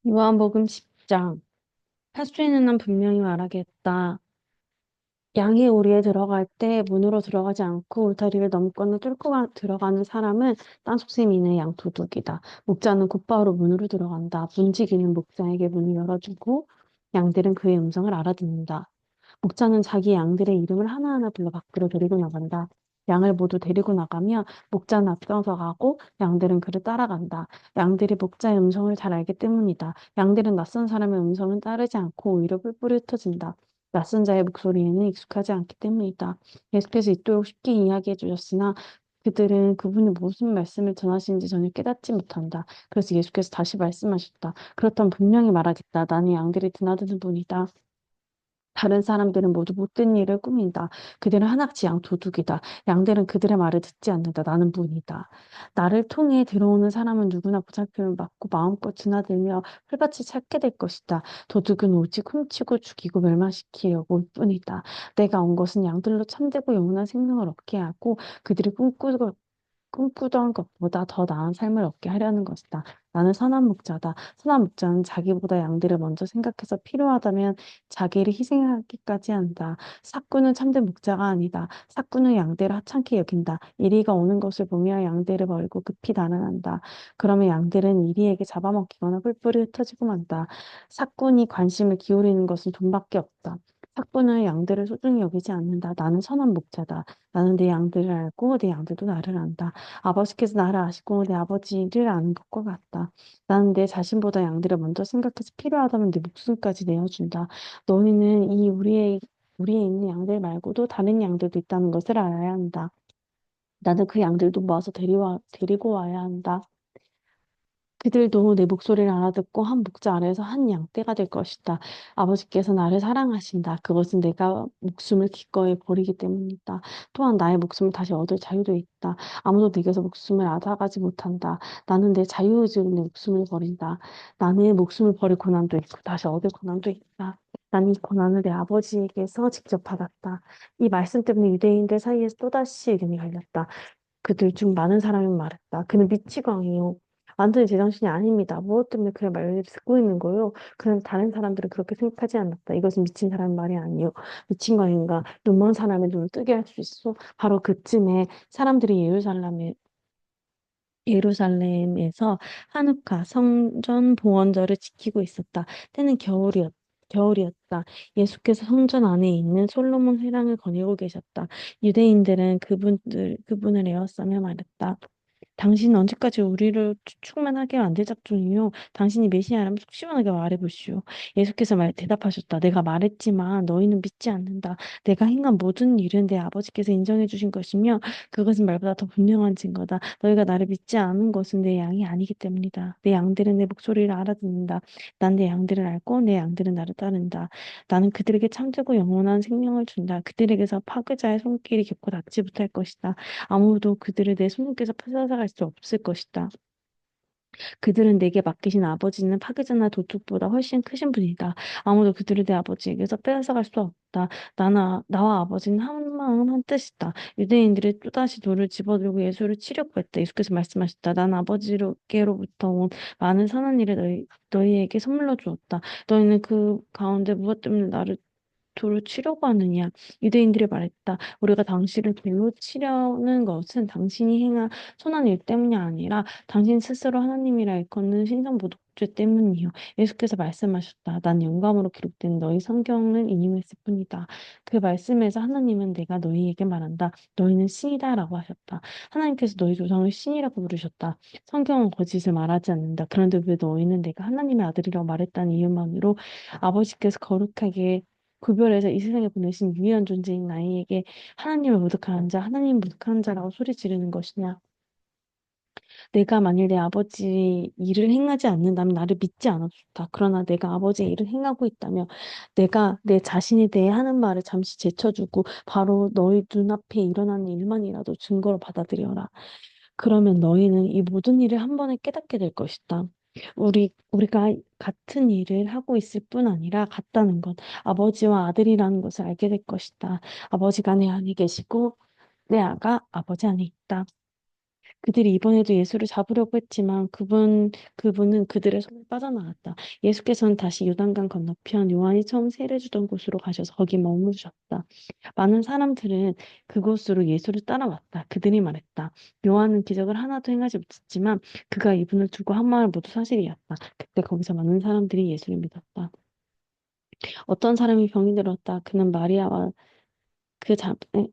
요한복음 10장. 할 수 있는 한 분명히 말하겠다. 양이 오리에 들어갈 때 문으로 들어가지 않고 울타리를 넘거나 뚫고 들어가는 사람은 딴속셈이네 양 도둑이다. 목자는 곧바로 문으로 들어간다. 문지기는 목자에게 문을 열어주고 양들은 그의 음성을 알아듣는다. 목자는 자기 양들의 이름을 하나하나 불러 밖으로 데리고 나간다. 양을 모두 데리고 나가며 목자는 앞서서 가고 양들은 그를 따라간다. 양들이 목자의 음성을 잘 알기 때문이다. 양들은 낯선 사람의 음성은 따르지 않고 오히려 뿔뿔이 흩어진다. 낯선 자의 목소리에는 익숙하지 않기 때문이다. 예수께서 이토록 쉽게 이야기해 주셨으나 그들은 그분이 무슨 말씀을 전하시는지 전혀 깨닫지 못한다. 그래서 예수께서 다시 말씀하셨다. 그렇다면 분명히 말하겠다. 나는 양들이 드나드는 분이다. 다른 사람들은 모두 못된 일을 꾸민다. 그들은 하나같이 양 도둑이다. 양들은 그들의 말을 듣지 않는다. 나는 문이다. 나를 통해 들어오는 사람은 누구나 보살핌을 받고 마음껏 드나들며 풀밭을 찾게 될 것이다. 도둑은 오직 훔치고 죽이고 멸망시키려고 올 뿐이다. 내가 온 것은 양들로 참되고 영원한 생명을 얻게 하고 그들이 꿈꾸던 것보다 더 나은 삶을 얻게 하려는 것이다. 나는 선한 목자다. 선한 목자는 자기보다 양들을 먼저 생각해서 필요하다면 자기를 희생하기까지 한다. 삭구는 참된 목자가 아니다. 삭구는 양들을 하찮게 여긴다. 이리가 오는 것을 보며 양들을 버리고 급히 달아난다. 그러면 양들은 이리에게 잡아먹히거나 뿔뿔이 흩어지고 만다. 삭군이 관심을 기울이는 것은 돈밖에 없다. 삭부는 양들을 소중히 여기지 않는다. 나는 선한 목자다. 나는 내 양들을 알고 내 양들도 나를 안다. 아버지께서 나를 아시고 내 아버지를 아는 것과 같다. 나는 내 자신보다 양들을 먼저 생각해서 필요하다면 내 목숨까지 내어준다. 너희는 우리에 있는 양들 말고도 다른 양들도 있다는 것을 알아야 한다. 나는 그 양들도 모아서 데리고 와야 한다. 그들도 내 목소리를 알아듣고 한 목자 아래에서 한 양떼가 될 것이다. 아버지께서 나를 사랑하신다. 그것은 내가 목숨을 기꺼이 버리기 때문이다. 또한 나의 목숨을 다시 얻을 자유도 있다. 아무도 내게서 목숨을 앗아가지 못한다. 나는 내 자유의지로 내 목숨을 버린다. 나는 목숨을 버릴 고난도 있고 다시 얻을 고난도 있다. 나는 이 고난을 내 아버지에게서 직접 받았다. 이 말씀 때문에 유대인들 사이에서 또다시 의견이 갈렸다. 그들 중 많은 사람이 말했다. 그는 미치광이요. 완전히 제정신이 아닙니다. 무엇 때문에 그의 말을 듣고 있는 거요? 그는 다른 사람들은 그렇게 생각하지 않았다. 이것은 미친 사람 말이 아니요. 미친 거 아닌가? 눈먼 사람의 눈을 뜨게 할 수 있어. 바로 그쯤에 사람들이 예루살렘에서 하누카 성전 봉헌절을 지키고 있었다. 때는 겨울이었다. 예수께서 성전 안에 있는 솔로몬 회랑을 거닐고 계셨다. 유대인들은 그분을 에워싸며 말했다. 당신은 언제까지 우리를 충만하게 만들 작정이요? 당신이 메시아라면 속 시원하게 말해보시오. 예수께서 대답하셨다. 내가 말했지만 너희는 믿지 않는다. 내가 행한 모든 일은 내 아버지께서 인정해 주신 것이며 그것은 말보다 더 분명한 증거다. 너희가 나를 믿지 않은 것은 내 양이 아니기 때문이다. 내 양들은 내 목소리를 알아듣는다. 난 내 양들을 알고 내 양들은 나를 따른다. 나는 그들에게 참되고 영원한 생명을 준다. 그들에게서 파괴자의 손길이 결코 닿지 못할 것이다. 아무도 그들을 내 손목에서 뺏어나갈 수 없을 것이다. 그들은 내게 맡기신 아버지는 파괴자나 도둑보다 훨씬 크신 분이다. 아무도 그들을 내 아버지에게서 빼앗아갈 수 없다. 나와 아버지는 한 마음 한 뜻이다. 유대인들이 또다시 돌을 집어들고 예수를 치려고 했다. 예수께서 말씀하셨다. 난 아버지께로부터 온 많은 선한 일을 너희에게 선물로 주었다. 너희는 그 가운데 무엇 때문에 나를 돌을 치려고 하느냐? 유대인들이 말했다. 우리가 당신을 돌로 치려는 것은 당신이 행한 선한 일 때문이 아니라 당신 스스로 하나님이라 일컫는 신성모독죄 때문이요. 예수께서 말씀하셨다. 난 영감으로 기록된 너희 성경을 인용했을 뿐이다. 그 말씀에서 하나님은 내가 너희에게 말한다. 너희는 신이다라고 하셨다. 하나님께서 너희 조상을 신이라고 부르셨다. 성경은 거짓을 말하지 않는다. 그런데 왜 너희는 내가 하나님의 아들이라고 말했다는 이유만으로 아버지께서 거룩하게 구별해서 이 세상에 보내신 유일한 존재인 나에게 하나님을 모독하는 자, 하나님 모독하는 자라고 소리 지르는 것이냐? 내가 만일 내 아버지 일을 행하지 않는다면 나를 믿지 않아도 좋다. 그러나 내가 아버지의 일을 행하고 있다며 내가 내 자신에 대해 하는 말을 잠시 제쳐주고 바로 너희 눈앞에 일어나는 일만이라도 증거로 받아들여라. 그러면 너희는 이 모든 일을 한 번에 깨닫게 될 것이다. 우리가 같은 일을 하고 있을 뿐 아니라 같다는 것, 아버지와 아들이라는 것을 알게 될 것이다. 아버지가 내 안에 계시고 내 아가 아버지 안에 있다. 그들이 이번에도 예수를 잡으려고 했지만 그분은 그들의 손에 빠져나갔다. 예수께서는 다시 요단강 건너편 요한이 처음 세례주던 곳으로 가셔서 거기 머무르셨다. 많은 사람들은 그곳으로 예수를 따라왔다. 그들이 말했다. 요한은 기적을 하나도 행하지 못했지만 그가 이분을 두고 한 말 모두 사실이었다. 그때 거기서 많은 사람들이 예수를 믿었다. 어떤 사람이 병이 들었다. 그는 마리아와 그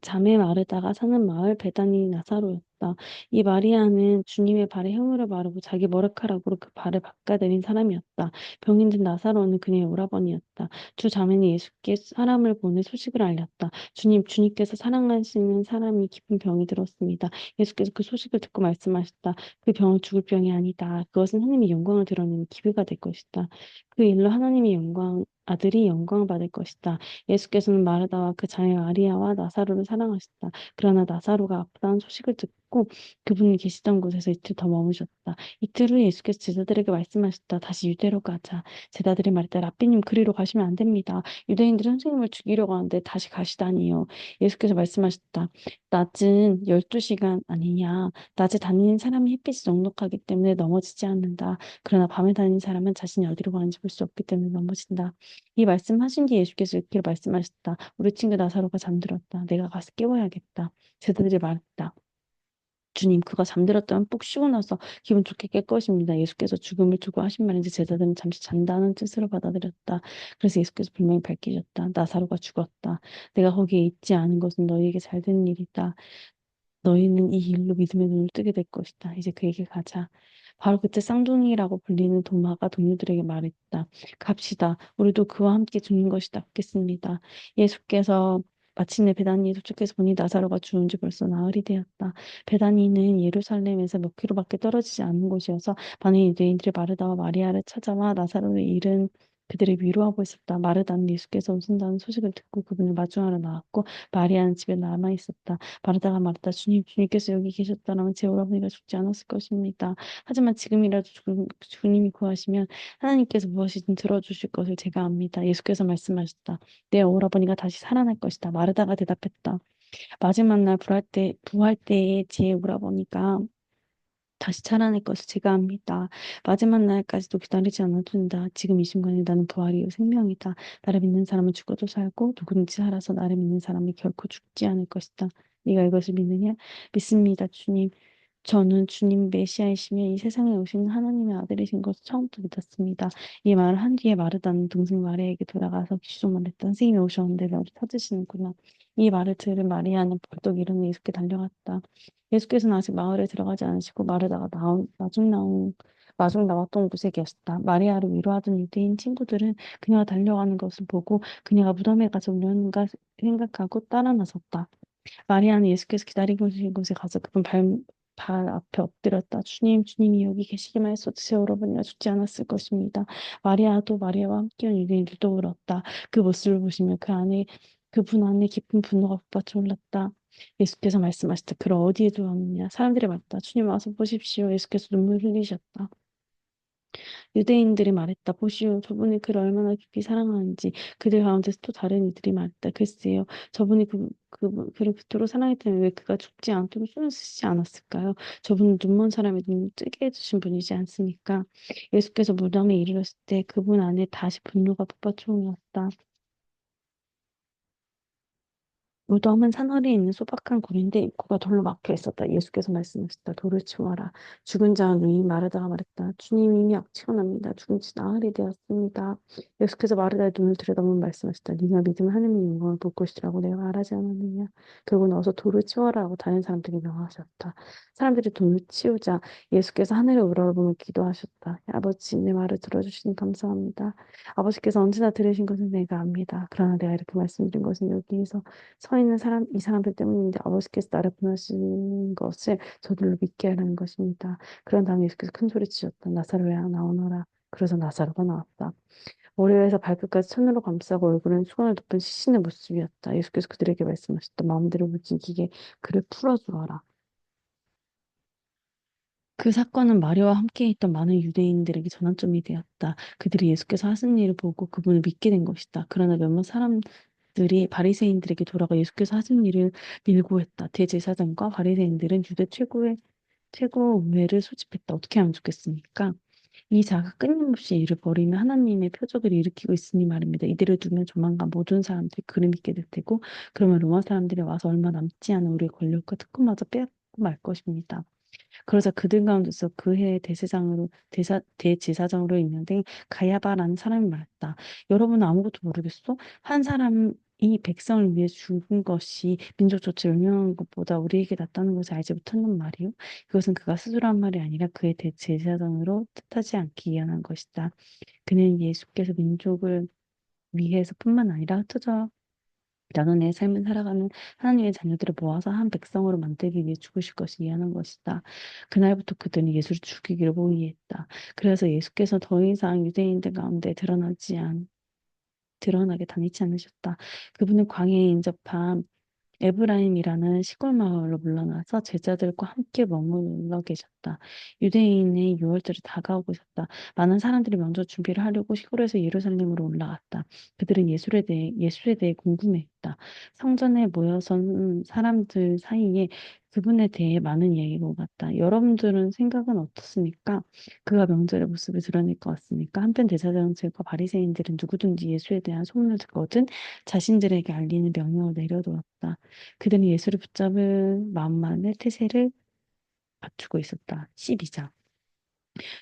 자매 마르다가 사는 마을 베다니 나사로였다. 이 마리아는 주님의 발에 향유를 바르고 자기 머리카락으로 그 발을 닦아내린 사람이었다. 병이 든 나사로는 그녀의 오라버니였다. 두 자매는 예수께 사람을 보내 소식을 알렸다. 주님께서 사랑하시는 사람이 깊은 병이 들었습니다. 예수께서 그 소식을 듣고 말씀하셨다. 그 병은 죽을 병이 아니다. 그것은 하나님의 영광을 드러내는 기회가 될 것이다. 그 일로 하나님의 아들이 영광을 받을 것이다. 예수께서는 마르다와 그 자매 마리아와 나사로를 사랑하셨다. 그러나 나사로가 아프다는 소식을 듣고 그분이 계시던 곳에서 이틀 더 머무셨다. 이틀 후 예수께서 제자들에게 말씀하셨다. 다시 유대로 가자. 제자들이 말했다. 라삐님 그리로 가시면 안 됩니다. 유대인들이 선생님을 죽이려고 하는데 다시 가시다니요. 예수께서 말씀하셨다. 낮은 12시간 아니냐. 낮에 다니는 사람이 햇빛이 넉넉하기 때문에 넘어지지 않는다. 그러나 밤에 다니는 사람은 자신이 어디로 가는지 볼 수 없기 때문에 넘어진다. 이 말씀하신 뒤 예수께서 이렇게 말씀하셨다. 우리 친구 나사로가 잠들었다. 내가 가서 깨워야겠다. 제자들이 말했다. 주님, 그가 잠들었다면 푹 쉬고 나서 기분 좋게 깰 것입니다. 예수께서 죽음을 두고 하신 말인지 제자들은 잠시 잔다는 뜻으로 받아들였다. 그래서 예수께서 분명히 밝히셨다. 나사로가 죽었다. 내가 거기에 있지 않은 것은 너희에게 잘 된 일이다. 너희는 이 일로 믿음의 눈을 뜨게 될 것이다. 이제 그에게 가자. 바로 그때 쌍둥이라고 불리는 도마가 동료들에게 말했다. 갑시다. 우리도 그와 함께 죽는 것이 낫겠습니다. 예수께서 마침내 베다니에 도착해서 보니 나사로가 죽은 지 벌써 나흘이 되었다. 베다니는 예루살렘에서 몇 킬로밖에 떨어지지 않은 곳이어서 많은 유대인들이 마르다와 마리아를 찾아와 나사로를 잃은 그들을 위로하고 있었다. 마르다는 예수께서 오신다는 소식을 듣고 그분을 마중하러 나왔고 마리아는 집에 남아 있었다. 마르다가 말했다. 주님께서 여기 계셨다면 제 오라버니가 죽지 않았을 것입니다. 하지만 지금이라도 주님이 구하시면 하나님께서 무엇이든 들어주실 것을 제가 압니다. 예수께서 말씀하셨다. 내 오라버니가 다시 살아날 것이다. 마르다가 대답했다. 마지막 날 부활 때에 제 오라버니가 다시 살아날 것을 제가 압니다. 마지막 날까지도 기다리지 않아도 된다. 지금 이 순간에 나는 부활이요 생명이다. 나를 믿는 사람은 죽어도 살고 누구든지 살아서 나를 믿는 사람이 결코 죽지 않을 것이다. 네가 이것을 믿느냐? 믿습니다, 주님. 저는 주님 메시아이시며 이 세상에 오신 하나님의 아들이신 것을 처음부터 믿었습니다. 이 말을 한 뒤에 마르다는 동생 마리아에게 돌아가서 기조 말했다. 선생님이 오셨는데 너를 찾으시는구나. 이 말을 들은 마리아는 벌떡 일어나 예수께 달려갔다. 예수께서는 아직 마을에 들어가지 않으시고 마르다가 마중 나왔던 곳에 계셨다. 마리아를 위로하던 유대인 친구들은 그녀가 달려가는 것을 보고 그녀가 무덤에 가서 울는가 생각하고 따라 나섰다. 마리아는 예수께서 기다리고 계신 곳에 가서 그분 발 앞에 엎드렸다. 주님이 여기 계시기만 했어도 제 오라버니가 죽지 않았을 것입니다. 마리아도 마리아와 함께한 유대인들도 울었다. 그 모습을 보시며 그분 안에 깊은 분노가 북받쳐 올랐다. 예수께서 말씀하셨다. 그를 어디에 두었느냐? 사람들이 말했다. 주님 와서 보십시오. 예수께서 눈물 흘리셨다. 유대인들이 말했다. 보시오, 저분이 그를 얼마나 깊이 사랑하는지. 그들 가운데서 또 다른 이들이 말했다. 글쎄요, 저분이 그를 그토록 사랑했다면 왜 그가 죽지 않도록 손을 쓰지 않았을까요? 저분은 눈먼 사람의 눈을 뜨게 해주신 분이지 않습니까? 예수께서 무덤에 이르렀을 때 그분 안에 다시 분노가 북받쳐 올랐다. 무덤은 산허리에 있는 소박한 굴인데 입구가 돌로 막혀 있었다. 예수께서 말씀하셨다. 돌을 치워라. 죽은 자와 누이 마르다가 말했다. 주님 이미 악취가 납니다. 죽은 지 나흘이 되었습니다. 예수께서 마르다의 눈을 들여다보며 말씀하셨다. 네가 믿으면 하나님의 영광을 볼 것이라고 내가 말하지 않았느냐. 결국은 어서 돌을 치워라 하고 다른 사람들에게 명하셨다. 사람들이 돌을 치우자 예수께서 하늘에 우러러보며 기도하셨다. 아버지 내 말을 들어주시니 감사합니다. 아버지께서 언제나 들으신 것은 내가 압니다. 그러나 내가 이렇게 말씀드린 것은 여기에서 서 있는 이 사람들 때문인데 아버지께서 나를 보내신 것을 저들로 믿게 하라는 것입니다. 그런 다음에 예수께서 큰 소리 치셨다. 나사로야 나오너라. 그래서 나사로가 나왔다. 머리에서 발끝까지 천으로 감싸고 얼굴은 수건을 덮은 시신의 모습이었다. 예수께서 그들에게 말씀하셨다. 마음대로 묻힌 기계 그를 풀어주어라. 그 사건은 마리아와 함께 있던 많은 유대인들에게 전환점이 되었다. 그들이 예수께서 하신 일을 보고 그분을 믿게 된 것이다. 그러나 몇몇 사람들이 바리새인들에게 돌아가 예수께서 하신 일을 밀고 했다. 대제사장과 바리새인들은 유대 최고의 최고 우애를 소집했다. 어떻게 하면 좋겠습니까? 이 자가 끊임없이 이를 벌이며 하나님의 표적을 일으키고 있으니 말입니다. 이들을 두면 조만간 모든 사람들이 그를 믿게 될 테고, 그러면 로마 사람들이 와서 얼마 남지 않은 우리의 권력과 특권마저 빼앗고 말 것입니다. 그러자 그들 가운데서 그 해의 대제사장으로 임명된 가야바라는 사람이 말했다. 여러분은 아무것도 모르겠어? 한 사람이 백성을 위해 죽은 것이 민족 조치를 명령한 것보다 우리에게 낫다는 것을 알지 못한단 말이요. 그것은 그가 스스로 한 말이 아니라 그의 대제사장으로 뜻하지 않기 위한 것이다. 그는 예수께서 민족을 위해서뿐만 아니라 흩어져 나눈의 삶을 살아가는 하나님의 자녀들을 모아서 한 백성으로 만들기 위해 죽으실 것을 이해하는 것이다. 그날부터 그들은 예수를 죽이기를 모의했다. 그래서 예수께서 더 이상 유대인들 가운데 드러나게 다니지 않으셨다. 그분은 광야에 인접한 에브라임이라는 시골 마을로 물러나서 제자들과 함께 머물러 계셨다. 유대인의 유월절이 다가오고 있었다. 많은 사람들이 먼저 준비를 하려고 시골에서 예루살렘으로 올라갔다. 그들은 예술에 대해 궁금해했다. 성전에 모여선 사람들 사이에 그분에 대해 많은 얘기가 오갔다. 여러분들은 생각은 어떻습니까? 그가 명절의 모습을 드러낼 것 같습니까? 한편 대제사장들과 바리새인들은 누구든지 예수에 대한 소문을 듣거든 자신들에게 알리는 명령을 내려놓았다. 그들은 예수를 붙잡을 마음만을 태세를 갖추고 있었다. 12장.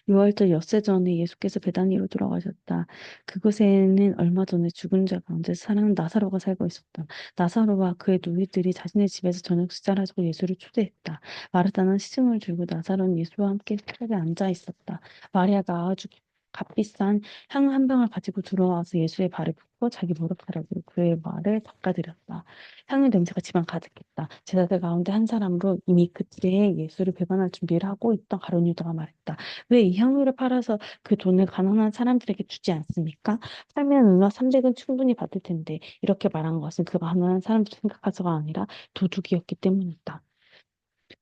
6월절 엿새 전에 예수께서 베다니로 돌아가셨다. 그곳에는 얼마 전에 죽은 자 가운데 사는 나사로가 살고 있었다. 나사로와 그의 누이들이 자신의 집에서 저녁 식사를 하자고 예수를 초대했다. 마르다는 시중을 들고 나사로는 예수와 함께 식탁에 앉아 있었다. 마리아가 아주 값비싼 향 한 병을 가지고 들어와서 예수의 발을 붓고 자기 머리카락으로 그의 발을 닦아드렸다. 향유 냄새가 집안 가득했다. 제자들 가운데 한 사람으로 이미 그때에 예수를 배반할 준비를 하고 있던 가룟 유다가 말했다. 왜 이 향유를 팔아서 그 돈을 가난한 사람들에게 주지 않습니까? 팔면 음악 300은 충분히 받을 텐데 이렇게 말한 것은 그 가난한 사람들 생각해서가 아니라 도둑이었기 때문이다.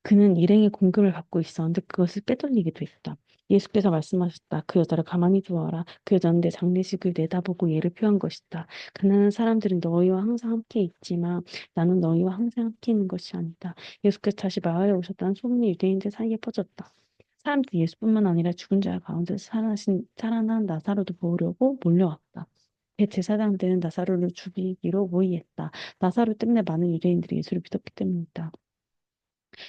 그는 일행의 공금을 받고 있었는데 그것을 빼돌리기도 했다. 예수께서 말씀하셨다. 그 여자를 가만히 두어라. 그 여자는 내 장례식을 내다보고 예를 표한 것이다. 가난한 사람들은 너희와 항상 함께 있지만 나는 너희와 항상 함께 있는 것이 아니다. 예수께서 다시 마을에 오셨다는 소문이 유대인들 사이에 퍼졌다. 사람들이 예수뿐만 아니라 죽은 자 가운데 살아난 나사로도 보려고 몰려왔다. 대제사장들은 나사로를 죽이기로 모의했다. 나사로 때문에 많은 유대인들이 예수를 믿었기 때문이다.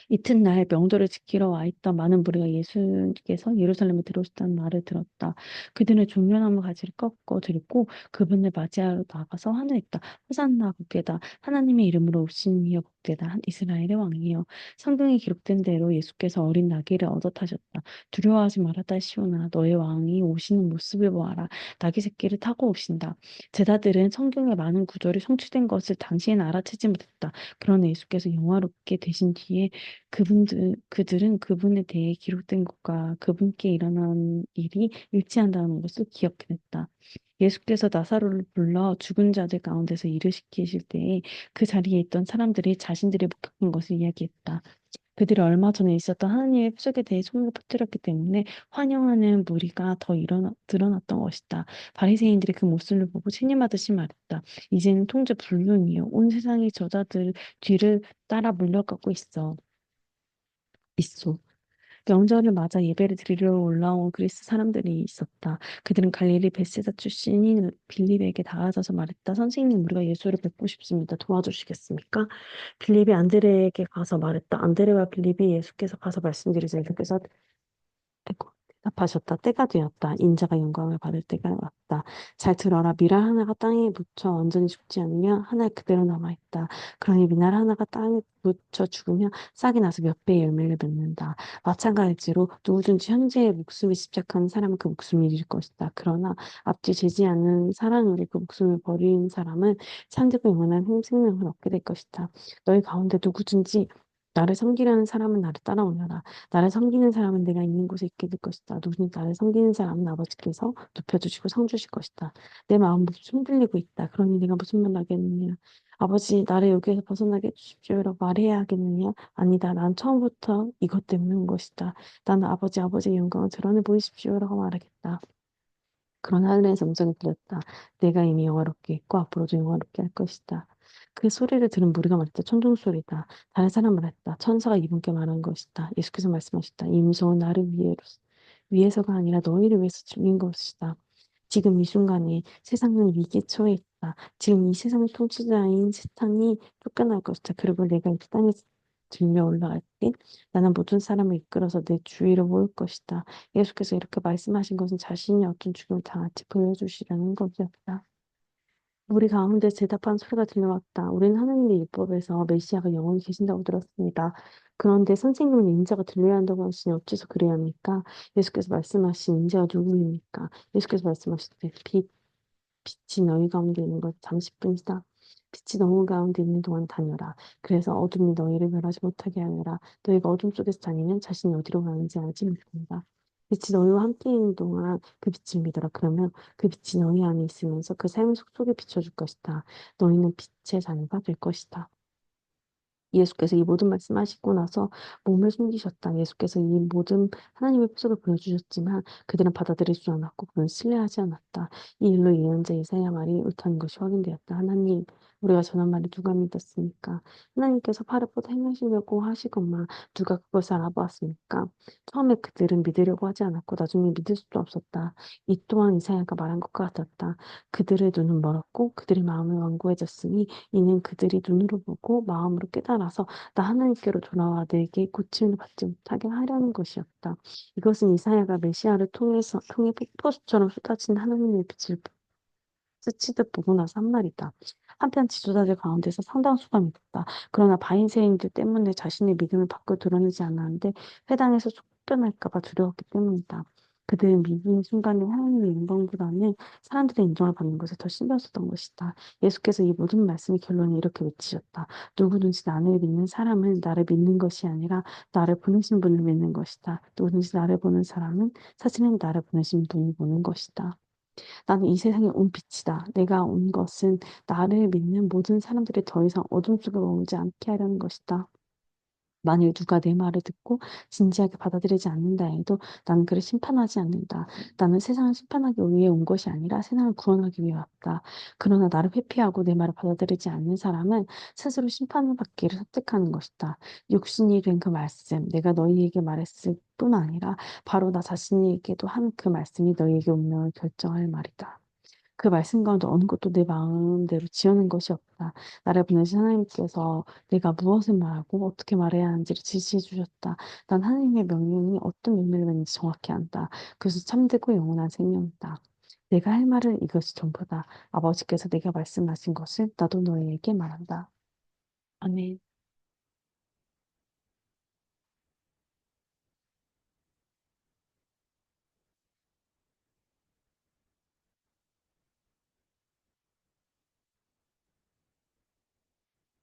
이튿날 명절을 지키러 와 있던 많은 무리가 예수께서 예루살렘에 들어오셨다는 말을 들었다. 그들은 종려나무 가지를 꺾어 들고 그분을 맞이하러 나가서 환호했다. 호산나 복되다. 하나님의 이름으로 오신 이여 복되다. 이스라엘의 왕이여. 성경에 기록된 대로 예수께서 어린 나귀를 얻어 타셨다. 두려워하지 말았다 시온아. 너의 왕이 오시는 모습을 보아라. 나귀 새끼를 타고 오신다. 제자들은 성경의 많은 구절이 성취된 것을 당시에는 알아채지 못했다. 그러나 예수께서 영화롭게 되신 뒤에 그들은 그분에 대해 기록된 것과 그분께 일어난 일이 일치한다는 것을 기억했다. 예수께서 나사로를 불러 죽은 자들 가운데서 일으키실 때에 그 자리에 있던 사람들이 자신들이 목격한 것을 이야기했다. 그들이 얼마 전에 있었던 하나님의 표적에 대해 소문을 퍼뜨렸기 때문에 환영하는 무리가 더 드러났던 것이다. 바리새인들이 그 모습을 보고 체념하듯이 말했다. 이제는 통제 불능이요. 온 세상이 저자들 뒤를 따라 물려가고 있어. 명절을 맞아 예배를 드리러 올라온 그리스 사람들이 있었다. 그들은 갈릴리 벳세다 출신인 빌립에게 다가서서 말했다. 선생님, 우리가 예수를 뵙고 싶습니다. 도와주시겠습니까? 빌립이 안드레에게 가서 말했다. 안드레와 빌립이 예수께서 가서 말씀드리자. 예수께서 아이고, 대답하셨다. 때가 되었다. 인자가 영광을 받을 때가 왔다. 잘 들어라. 미랄 하나가 땅에 묻혀 완전히 죽지 않으면 하나 그대로 남아있다. 그러니 미랄 하나가 땅에 묻혀 죽으면 싹이 나서 몇 배의 열매를 맺는다. 마찬가지로 누구든지 현재의 목숨을 집착하는 사람은 그 목숨을 잃을 것이다. 그러나 앞뒤 재지 않는 사랑으로 그 목숨을 버린 사람은 참되고 영원한 생명을 얻게 될 것이다. 너희 가운데 누구든지 나를 섬기려는 사람은 나를 따라오너라. 나를 섬기는 사람은 내가 있는 곳에 있게 될 것이다. 누구든지 나를 섬기는 사람은 아버지께서 높여주시고 상 주실 것이다. 내 마음 몹시 흔들리고 있다. 그러니 내가 무슨 말 하겠느냐? 아버지, 나를 여기에서 벗어나게 해주십시오라고 말해야 하겠느냐? 아니다. 난 처음부터 이것 때문에 온 것이다. 나는 아버지의 영광을 드러내 보이십시오라고 말하겠다. 그런 하늘에서 음성이 들렸다. 내가 이미 영화롭게 했고 앞으로도 영화롭게 할 것이다. 그 소리를 들은 무리가 말했다. 천둥 소리다. 다른 사람 말했다. 천사가 이분께 말한 것이다. 예수께서 말씀하셨다. 이 음성은 나를 위해서가 아니라 너희를 위해서 들린 것이다. 지금 이 순간에 세상은 위기에 처해 있다. 지금 이 세상의 통치자인 세상이 쫓겨날 것이다. 그리고 내가 이 땅에 들며 올라갈 때 나는 모든 사람을 이끌어서 내 주위로 모을 것이다. 예수께서 이렇게 말씀하신 것은 자신이 어떤 죽음을 당할지 보여주시려는 것이었다. 우리 가운데 대답한 소리가 들려왔다. 우리는 하나님의 율법에서 메시아가 영원히 계신다고 들었습니다. 그런데 선생님은 인자가 들려야 한다고 하시니 어째서 그래야 합니까? 예수께서 말씀하신 인자가 누구입니까? 예수께서 말씀하시되 빛이 너희 가운데 있는 것 30분이다. 빛이 너희 가운데 있는 동안 다녀라. 그래서 어둠이 너희를 멸하지 못하게 하여라. 너희가 어둠 속에서 다니면 자신이 어디로 가는지 알지 못한다. 빛이 너희와 함께 있는 동안 그 빛을 믿어라. 그러면 그 빛이 너희 안에 있으면서 그 삶의 속속에 비춰줄 것이다. 너희는 빛의 자녀가 될 것이다. 예수께서 이 모든 말씀하시고 나서 몸을 숨기셨다. 예수께서 이 모든 하나님의 표적을 보여주셨지만 그들은 받아들이지 않았고 그는 신뢰하지 않았다. 이 일로 예언자 이사야 말이 옳다는 것이 확인되었다. 하나님, 우리가 전한 말을 누가 믿었습니까? 하나님께서 팔을 뻗어 행하시려고 하시건만 누가 그것을 알아보았습니까? 처음에 그들은 믿으려고 하지 않았고 나중에 믿을 수도 없었다. 이 또한 이사야가 말한 것과 같았다. 그들의 눈은 멀었고 그들의 마음은 완고해졌으니 이는 그들이 눈으로 보고 마음으로 깨달아서 나 하나님께로 돌아와 내게 고침을 받지 못하게 하려는 것이었다. 이것은 이사야가 메시아를 통해 폭포수처럼 쏟아진 하나님의 빛을 스치듯 보고 나서 한 말이다. 한편 지도자들 가운데서 상당수가 믿었다. 그러나 바리새인들 때문에 자신의 믿음을 밖으로 드러내지 않았는데 회당에서 쫓겨날까 봐 두려웠기 때문이다. 그들은 믿는 순간에 하나님의 영광보다는 사람들의 인정을 받는 것에 더 신경 썼던 것이다. 예수께서 이 모든 말씀의 결론을 이렇게 외치셨다. 누구든지 나를 믿는 사람은 나를 믿는 것이 아니라 나를 보내신 분을 믿는 것이다. 누구든지 나를 보는 사람은 사실은 나를 보내신 분을 보는 것이다. 나는 이 세상에 온 빛이다. 내가 온 것은 나를 믿는 모든 사람들이 더 이상 어둠 속에 머물지 않게 하려는 것이다. 만일 누가 내 말을 듣고 진지하게 받아들이지 않는다 해도 나는 그를 심판하지 않는다. 나는 세상을 심판하기 위해 온 것이 아니라 세상을 구원하기 위해 왔다. 그러나 나를 회피하고 내 말을 받아들이지 않는 사람은 스스로 심판을 받기를 선택하는 것이다. 육신이 된 그 말씀, 내가 너희에게 말했을 뿐 아니라 바로 나 자신에게도 한 그 말씀이 너희에게 운명을 결정할 말이다. 그 말씀 가운데 어느 것도 내 마음대로 지어낸 것이 없다. 나를 보내신 하나님께서 내가 무엇을 말하고 어떻게 말해야 하는지를 지시해 주셨다. 난 하나님의 명령이 어떤 의미를 갖는지 정확히 안다. 그것은 참되고 영원한 생명이다. 내가 할 말은 이것이 전부다. 아버지께서 내가 말씀하신 것을 나도 너희에게 말한다. 아멘.